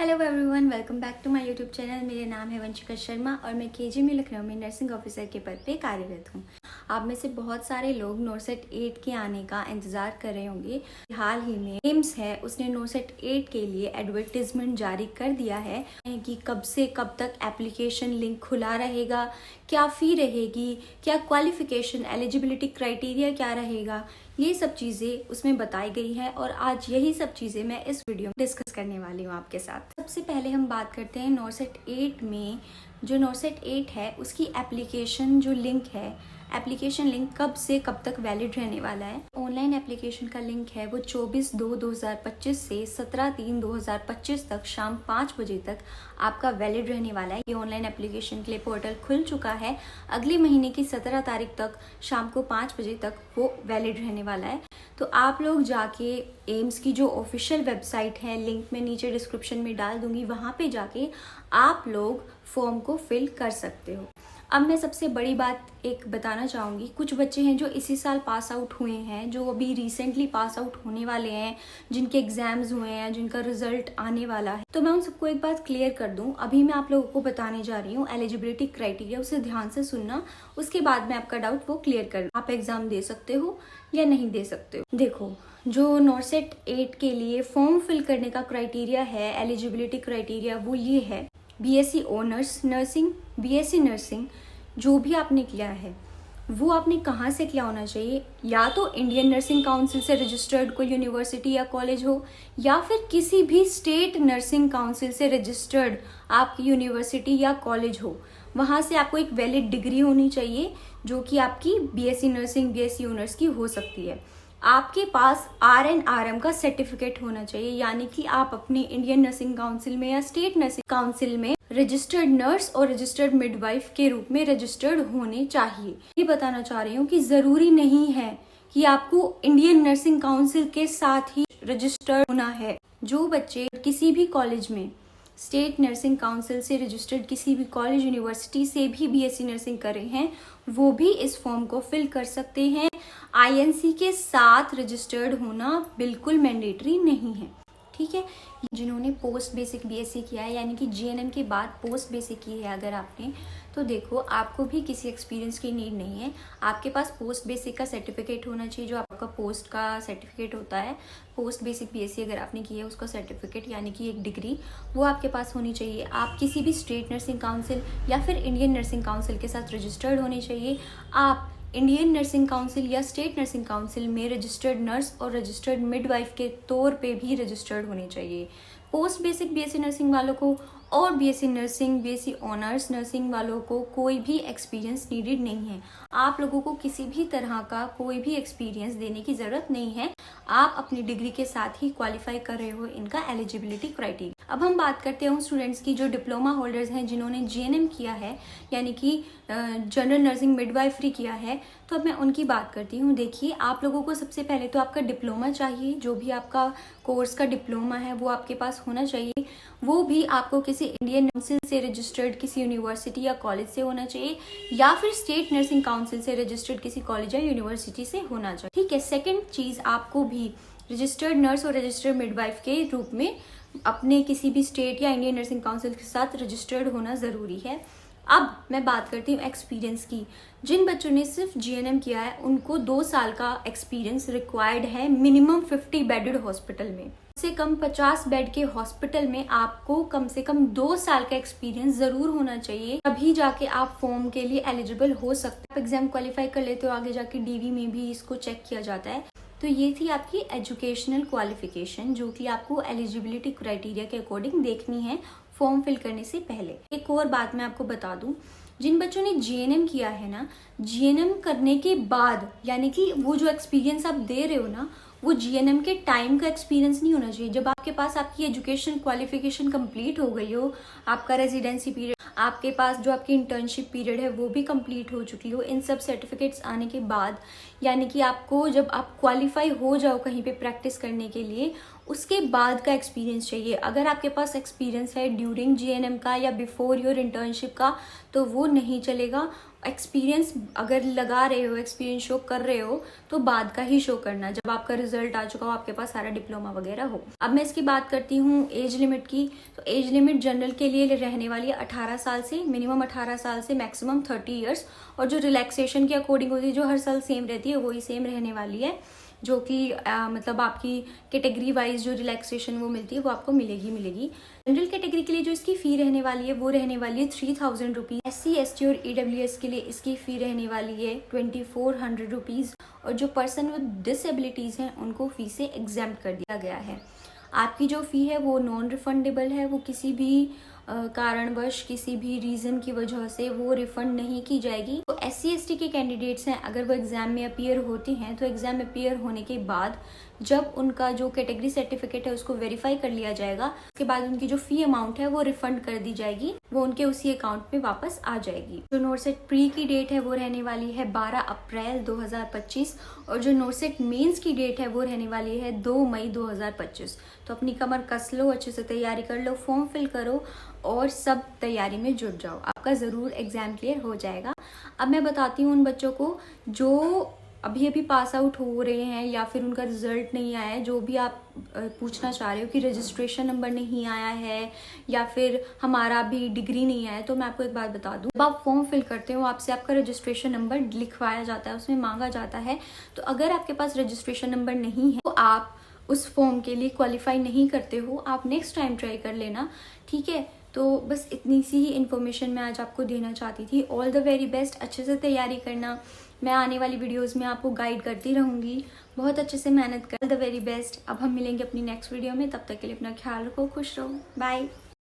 Hello everyone, welcome back to my YouTube channel. मेरा नाम है वंशिका शर्मा और मैं केजी में लखनऊ में नर्सिंग ऑफिसर के पद पे कार्यरत हूँ। आप में से बहुत सारे लोग नोरसेट 8 के आने का इंतज़ार कर रहे होंगे। हाल ही में एम्स है, उसने नोरसेट 8 के लिए एडवर्टीजमेंट जारी कर दिया है कि कब से कब तक एप्लीकेशन लिंक खुला रहेगा, क्या फ़ी रहेगी, क्या क्वालिफिकेशन एलिजिबिलिटी क्राइटेरिया क्या रहेगा, ये सब चीज़ें उसमें बताई गई है और आज यही सब चीज़ें मैं इस वीडियो में डिस्कस करने वाली हूँ आपके साथ। सबसे पहले हम बात करते हैं नोरसेट 8 में। जो नोरसेट 8 है उसकी एप्लीकेशन जो लिंक है, एप्लीकेशन लिंक कब से कब तक वैलिड रहने वाला है। ऑनलाइन एप्लीकेशन का लिंक है वो 24/2/2025 से 17/3/2025 तक शाम 5 बजे तक आपका वैलिड रहने वाला है। ये ऑनलाइन एप्लीकेशन के लिए पोर्टल खुल चुका है। अगले महीने की 17 तारीख तक शाम को 5 बजे तक वो वैलिड रहने वाला है। तो आप लोग जाके एम्स की जो ऑफिशियल वेबसाइट है, लिंक मैं नीचे डिस्क्रिप्शन में डाल दूंगी, वहाँ पे जाके आप लोग फॉर्म को फिल कर सकते हो। अब मैं सबसे बड़ी बात एक बताना चाहूँगी। कुछ बच्चे हैं जो इसी साल पास आउट हुए हैं, जो अभी रिसेंटली पास आउट होने वाले हैं, जिनके एग्जाम्स हुए हैं, जिनका रिजल्ट आने वाला है। तो मैं उन सबको एक बात क्लियर कर दूं, अभी मैं आप लोगों को बताने जा रही हूँ एलिजिबिलिटी क्राइटेरिया, उसे ध्यान से सुनना, उसके बाद में आपका डाउट वो क्लियर कर आप एग्जाम दे सकते हो या नहीं दे सकते हो। देखो, जो नोरसेट 8 के लिए फॉर्म फिल करने का क्राइटेरिया है, एलिजिबिलिटी क्राइटेरिया, वो ये है BSc honours nursing, BSc nursing जो भी आपने किया है वो आपने कहाँ से किया होना चाहिए। या तो इंडियन नर्सिंग काउंसिल से रजिस्टर्ड कोई यूनिवर्सिटी या कॉलेज हो, या फिर किसी भी स्टेट नर्सिंग काउंसिल से रजिस्टर्ड आपकी यूनिवर्सिटी या कॉलेज हो। वहाँ से आपको एक वैलिड डिग्री होनी चाहिए जो कि आपकी बीएससी नर्सिंग, बीएससी ऑनर्स की हो सकती है। आपके पास RNRM का सर्टिफिकेट होना चाहिए, यानी कि आप अपनी इंडियन नर्सिंग काउंसिल में या स्टेट नर्सिंग काउंसिल में रजिस्टर्ड नर्स और रजिस्टर्ड मिडवाइफ के रूप में रजिस्टर्ड होने चाहिए। ये बताना चाह रही हूँ कि जरूरी नहीं है कि आपको इंडियन नर्सिंग काउंसिल के साथ ही रजिस्टर्ड होना है। जो बच्चे किसी भी कॉलेज में स्टेट नर्सिंग काउंसिल से रजिस्टर्ड किसी भी कॉलेज यूनिवर्सिटी से भी बीएससी नर्सिंग कर रहे हैं, वो भी इस फॉर्म को फिल कर सकते हैं। INC के साथ रजिस्टर्ड होना बिल्कुल मैंडेटरी नहीं है, ठीक है। जिन्होंने पोस्ट बेसिक बीएससी किया है, यानी कि GNM के बाद पोस्ट बेसिक की है अगर आपने, तो देखो आपको भी किसी एक्सपीरियंस की नीड नहीं है। आपके पास पोस्ट बेसिक का सर्टिफिकेट होना चाहिए, जो आपका पोस्ट का सर्टिफिकेट होता है। पोस्ट बेसिक बीएससी अगर आपने की है उसका सर्टिफिकेट, यानी कि एक डिग्री, वो आपके पास होनी चाहिए। आप किसी भी स्टेट नर्सिंग काउंसिल या फिर इंडियन नर्सिंग काउंसिल के साथ रजिस्टर्ड होने चाहिए। आप इंडियन नर्सिंग काउंसिल या स्टेट नर्सिंग काउंसिल में रजिस्टर्ड नर्स और रजिस्टर्ड मिडवाइफ के तौर पे भी रजिस्टर्ड होने चाहिए। पोस्ट बेसिक बीएससी नर्सिंग वालों को और BSc nursing, BSc honours nursing वालों को कोई भी एक्सपीरियंस नीडेड नहीं है। आप लोगों को किसी भी तरह का कोई भी एक्सपीरियंस देने की ज़रूरत नहीं है। आप अपनी डिग्री के साथ ही क्वालिफाई कर रहे हो इनका एलिजिबिलिटी क्राइटेरिया। अब हम बात करते हैं उन स्टूडेंट्स की जो डिप्लोमा होल्डर्स हैं, जिन्होंने GNM किया है, यानी कि जनरल नर्सिंग मिडवाइफरी किया है। तो अब मैं उनकी बात करती हूँ। देखिए, आप लोगों को सबसे पहले तो आपका डिप्लोमा चाहिए। जो भी आपका कोर्स का डिप्लोमा है वो आपके पास होना चाहिए। वो भी आपको किसी इंडियन काउंसिल से रजिस्टर्ड किसी यूनिवर्सिटी या कॉलेज से होना चाहिए, या फिर स्टेट नर्सिंग काउंसिल से रजिस्टर्ड किसी कॉलेज या यूनिवर्सिटी से होना चाहिए, ठीक है। सेकेंड चीज़, आपको भी रजिस्टर्ड नर्स और रजिस्टर्ड मिडवाइफ के रूप में अपने किसी भी स्टेट या इंडियन नर्सिंग काउंसिल के साथ रजिस्टर्ड होना ज़रूरी है। अब मैं बात करती हूँ एक्सपीरियंस की। जिन बच्चों ने सिर्फ GNM किया है उनको 2 साल का एक्सपीरियंस रिक्वायर्ड है, मिनिमम 50 बेडेड हॉस्पिटल में। से कम 50 बेड के हॉस्पिटल में आपको कम से कम 2 साल का एक्सपीरियंस जरूर होना चाहिए, तभी जाके आप फॉर्म के लिए एलिजिबल हो सकते हैं। एग्जाम क्वालिफाई कर लेते हो, आगे जाके DV में भी इसको चेक किया जाता है। तो ये थी आपकी एजुकेशनल क्वालिफिकेशन, जो कि आपको एलिजिबिलिटी क्राइटेरिया के अकॉर्डिंग देखनी है फॉर्म फिल करने से पहले। एक और बात मैं आपको बता दूं, जिन बच्चों ने GNM किया है ना, GNM करने के बाद, यानी कि वो जो एक्सपीरियंस आप दे रहे हो ना, वो GNM के टाइम का एक्सपीरियंस नहीं होना चाहिए। जब आपके पास आपकी एजुकेशन क्वालिफिकेशन कंप्लीट हो गई हो, आपका रेजिडेंसी पीरियड, आपके पास जो आपकी इंटर्नशिप पीरियड है वो भी कंप्लीट हो चुकी हो, इन सब सर्टिफिकेट्स आने के बाद, यानी कि आपको जब आप क्वालिफाई हो जाओ कहीं पे प्रैक्टिस करने के लिए, उसके बाद का एक्सपीरियंस चाहिए। अगर आपके पास एक्सपीरियंस है ड्यूरिंग जीएनएम का या बिफोर योर इंटर्नशिप का तो वो नहीं चलेगा। एक्सपीरियंस अगर लगा रहे हो, एक्सपीरियंस शो कर रहे हो तो बाद का ही शो करना, जब आपका रिजल्ट आ चुका हो, आपके पास सारा डिप्लोमा वगैरह हो। अब मैं इसकी बात करती हूँ एज लिमिट की। तो एज लिमिट जनरल के लिए रहने वाली है 18 साल से, मिनिमम 18 साल से मैक्सिमम 30 ईयर्स। और जो रिलैक्सेशन के अकॉर्डिंग होती है, जो हर साल सेम रहती है, वही सेम रहने वाली है। जो कि मतलब आपकी कैटेगरी वाइज जो रिलैक्सेशन वो मिलती है वो आपको मिलेगी। जनरल कैटेगरी के लिए जो इसकी फ़ी रहने वाली है वो रहने वाली है 3000 रुपीज़। SC ST और EWS के लिए इसकी फ़ी रहने वाली है 2400 रुपीज़। और जो पर्सन विद डिसेबिलिटीज़ हैं उनको फ़ी से एग्जेम्प्ट कर दिया गया है। आपकी जो फ़ी है वो नॉन रिफंडेबल है, वो किसी भी कारणवश, किसी भी रीज़न की वजह से वो रिफंड नहीं की जाएगी। तो SC ST के कैंडिडेट्स हैं, अगर वो एग्ज़ाम में अपीयर होते हैं तो एग्ज़ाम में अपीयर होने के बाद जब उनका जो कैटेगरी सर्टिफिकेट है उसको वेरीफाई कर लिया जाएगा, उसके बाद उनकी जो फ़ी अमाउंट है वो रिफंड कर दी जाएगी, वो उनके उसी अकाउंट में वापस आ जाएगी। जो नोरसेट प्री की डेट है वो रहने वाली है 12 अप्रैल 2025 और जो नोरसेट मेंस की डेट है वो रहने वाली है 2 मई 2025। तो अपनी कमर कस लो, अच्छे से तैयारी कर लो, फॉर्म फिल करो और सब तैयारी में जुट जाओ, आपका ज़रूर एग्ज़ाम क्लियर हो जाएगा। अब मैं बताती हूँ उन बच्चों को जो अभी पास आउट हो रहे हैं या फिर उनका रिजल्ट नहीं आया है, जो भी आप पूछना चाह रहे हो कि रजिस्ट्रेशन नंबर नहीं आया है या फिर हमारा अभी डिग्री नहीं आया है, तो मैं आपको एक बात बता दूं, जब आप फॉर्म फिल करते हो आपसे आपका रजिस्ट्रेशन नंबर लिखवाया जाता है, उसमें मांगा जाता है। तो अगर आपके पास रजिस्ट्रेशन नंबर नहीं है तो आप उस फॉर्म के लिए क्वालिफाई नहीं करते हो, आप नेक्स्ट टाइम ट्राई कर लेना, ठीक है। तो बस इतनी सी ही इन्फॉर्मेशन मैं आज आपको देना चाहती थी। ऑल द वेरी बेस्ट, अच्छे से तैयारी करना। मैं आने वाली वीडियोस में आपको गाइड करती रहूँगी, बहुत अच्छे से मेहनत कर। All the very best. अब हम मिलेंगे अपनी नेक्स्ट वीडियो में, तब तक के लिए अपना ख्याल रखो, खुश रहो, बाय।